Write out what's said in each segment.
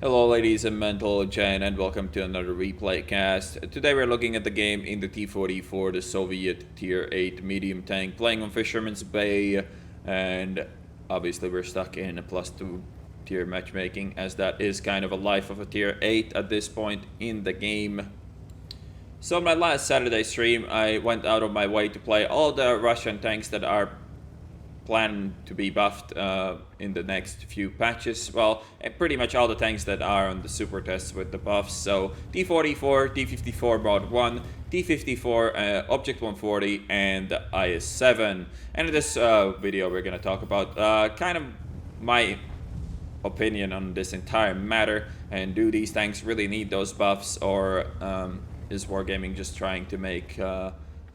Hello ladies and mental Jen, and welcome to another replay cast. Today we're looking at the game in the T-44, the Soviet Tier 8 medium tank, playing on Fisherman's Bay, and obviously we're stuck in a +2 tier matchmaking, as that is kind of a life of a Tier 8 at this point in the game. So in my last Saturday stream, I went out of my way to play all the Russian tanks that are planned to be buffed in the next few patches. Well, pretty much all the tanks that are on the super tests with the buffs. So T-44, T-54 Mod 1, T-54 Object 140, and the IS-7. And in this video we're going to talk about kind of my opinion on this entire matter, and do these tanks really need those buffs, or is Wargaming just trying to make a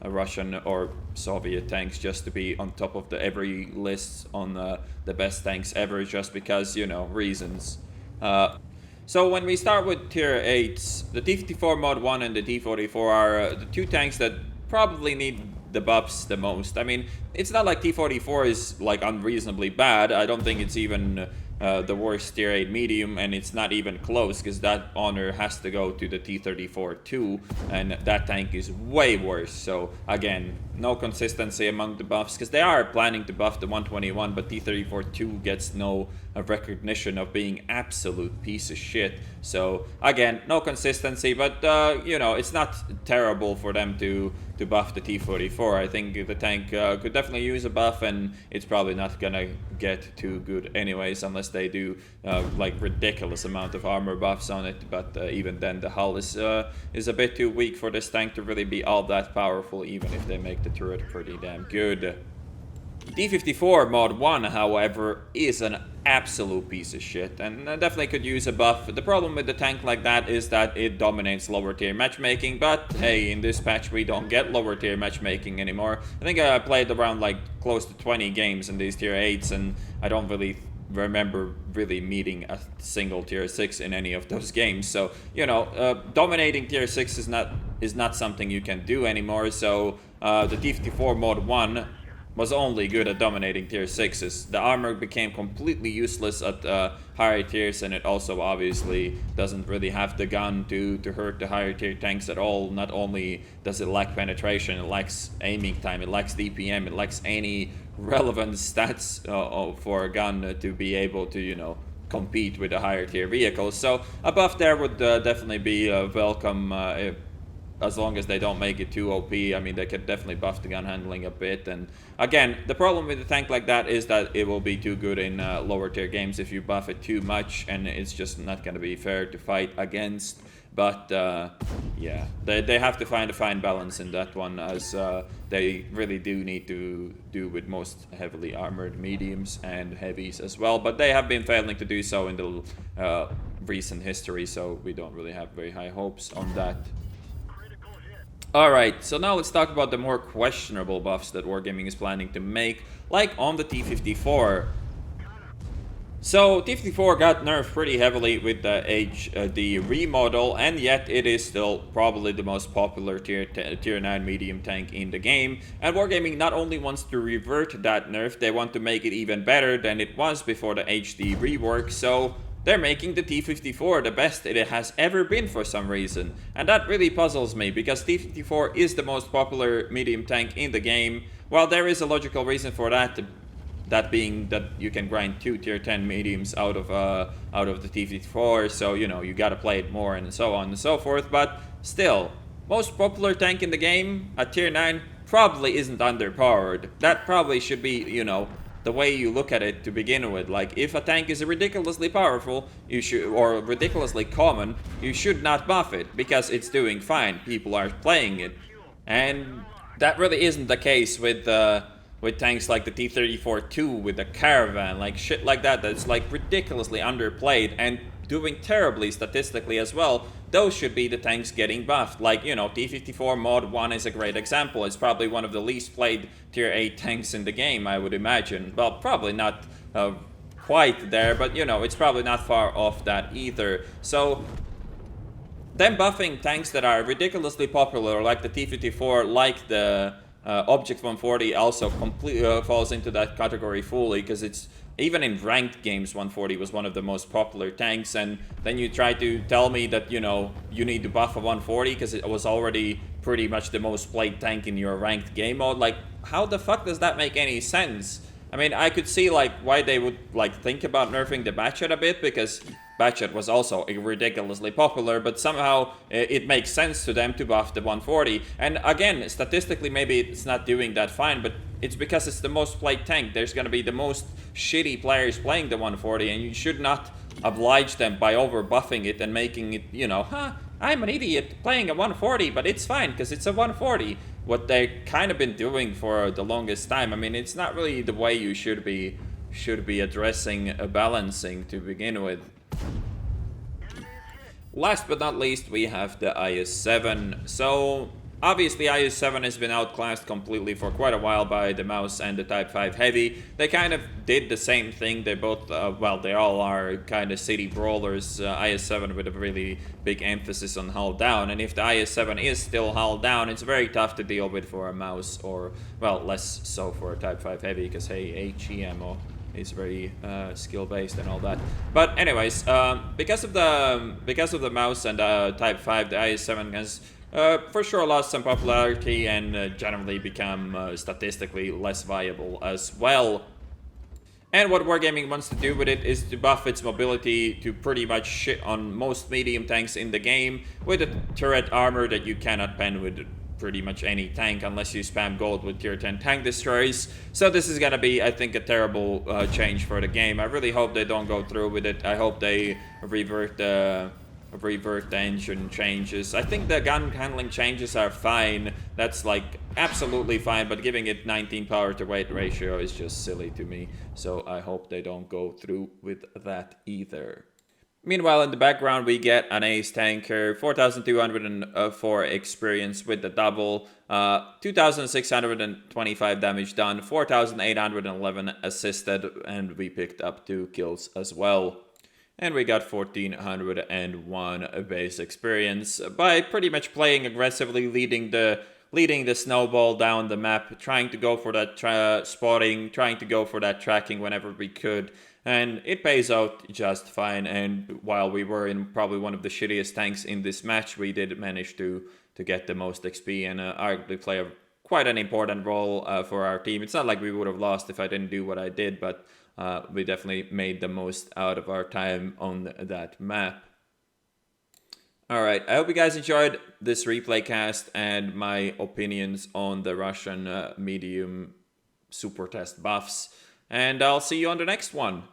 Russian or Soviet tanks just to be on top of every list on the best tanks ever, just because, you know, reasons. So when we start with Tier 8s, the T-54 Mod 1 and the T-44 are the two tanks that probably need the buffs the most. I mean, it's not like T-44 is like unreasonably bad. I don't think it's even the worst Tier 8 medium, and it's not even close, because that honor has to go to the T-34 too, and that tank is way worse. So again, no consistency among the buffs, because they are planning to buff the 121, but T-34 2 gets no recognition of being absolute piece of shit. So again, no consistency, but you know, it's not terrible for them to buff the T-44. I think the tank could definitely use a buff, and it's probably not gonna get too good anyways, unless they do like ridiculous amount of armor buffs on it. But even then, the hull is a bit too weak for this tank to really be all that powerful, even if they make the turret pretty damn good. T-54 Mod 1, however, is an absolute piece of shit, and definitely could use a buff. The problem with the tank like that is that it dominates lower tier matchmaking, but hey, in this patch we don't get lower tier matchmaking anymore. I think I played around like close to 20 games in these Tier 8s, and I don't really remember really meeting a single Tier 6 in any of those games. So, you know, dominating Tier 6 is not something you can do anymore. So the T-54 Mod 1 was only good at dominating Tier 6s. The armor became completely useless at higher tiers, and it also obviously doesn't really have the gun to hurt the higher tier tanks at all. Not only does it lack penetration, it lacks aiming time, it lacks DPM, it lacks any relevant stats for a gun to be able to, you know, compete with the higher tier vehicles. So a buff there would definitely be welcome, as long as they don't make it too OP. I mean, they could definitely buff the gun handling a bit. And again, the problem with a tank like that is that it will be too good in lower tier games if you buff it too much, and it's just not going to be fair to fight against. But yeah, they have to find a fine balance in that one, as they really do need to do with most heavily armored mediums and heavies as well. But they have been failing to do so in the recent history, so we don't really have very high hopes on that. Alright, so now let's talk about the more questionable buffs that Wargaming is planning to make, like on the T-54. So T-54 got nerfed pretty heavily with the HD remodel, and yet it is still probably the most popular tier 9 medium tank in the game. And Wargaming not only wants to revert that nerf, they want to make it even better than it was before the HD rework. So they're making the T-54 the best it has ever been for some reason. And that really puzzles me, because T-54 is the most popular medium tank in the game. Well, there is a logical reason for that, that being that you can grind 2 tier 10 mediums out of the T-54, so, you know, you gotta play it more and so on and so forth. But still, most popular tank in the game at tier 9 probably isn't underpowered. That probably should be, you know, the way you look at it to begin with. Like, if a tank is ridiculously powerful, you should, or ridiculously common, you should not buff it, because it's doing fine. People are playing it, and that really isn't the case with tanks like the T-34 2 with the Caravan, like shit like that. That's like ridiculously underplayed and doing terribly statistically as well. Those should be the tanks getting buffed. Like, you know, T-54 Mod 1 is a great example. It's probably one of the least played Tier 8 tanks in the game, I would imagine. Well, probably not quite there, but, you know, it's probably not far off that either. So them buffing tanks that are ridiculously popular, like the T-54, like the Object 140 also completely falls into that category fully, because it's even in ranked games 140 was one of the most popular tanks, and then you try to tell me that, you know, you need to buff a 140 because it was already pretty much the most played tank in your ranked game mode. Like, how the fuck does that make any sense? I mean, I could see like why they would like think about nerfing the Batchet a bit, because Batchet was also ridiculously popular, but somehow it makes sense to them to buff the 140. And again, statistically, maybe it's not doing that fine, but it's because it's the most played tank. There's gonna be the most shitty players playing the 140, and you should not oblige them by over buffing it and making it, you know, I'm an idiot playing a 140, but it's fine because it's a 140. What they've kind of been doing for the longest time. I mean, it's not really the way you should be addressing balancing to begin with. Last but not least, we have the IS-7. So obviously IS-7 has been outclassed completely for quite a while by the mouse and the Type 5 Heavy. They kind of did the same thing. They both, well, they all are kind of city brawlers. IS-7 with a really big emphasis on hull down. And if the IS-7 is still hull down, it's very tough to deal with for a mouse, or, well, less so for a Type 5 Heavy, because, hey, HEMO is very skill-based and all that. But anyways, because of the mouse and Type 5, the IS-7 has for sure lost some popularity and generally become statistically less viable as well. And what Wargaming wants to do with it is to buff its mobility to pretty much shit on most medium tanks in the game with a turret armor that you cannot pen with pretty much any tank unless you spam gold with tier 10 tank destroyers. So this is gonna be, I think, a terrible change for the game. I really hope they don't go through with it. I hope they revert the engine changes. I think the gun handling changes are fine. That's like absolutely fine, but giving it 19 power to weight ratio is just silly to me. So I hope they don't go through with that either. Meanwhile, in the background, we get an ace tanker, 4,204 experience with the double, 2,625 damage done, 4,811 assisted, and we picked up 2 kills as well. And we got 1,401 base experience by pretty much playing aggressively, leading the snowball down the map, trying to go for that spotting, trying to go for that tracking whenever we could. And it pays out just fine, and while we were in probably one of the shittiest tanks in this match, we did manage to get the most XP and arguably play quite an important role for our team. It's not like we would have lost if I didn't do what I did, but we definitely made the most out of our time on that map. Alright, I hope you guys enjoyed this replay cast and my opinions on the Russian medium super test buffs, and I'll see you on the next one.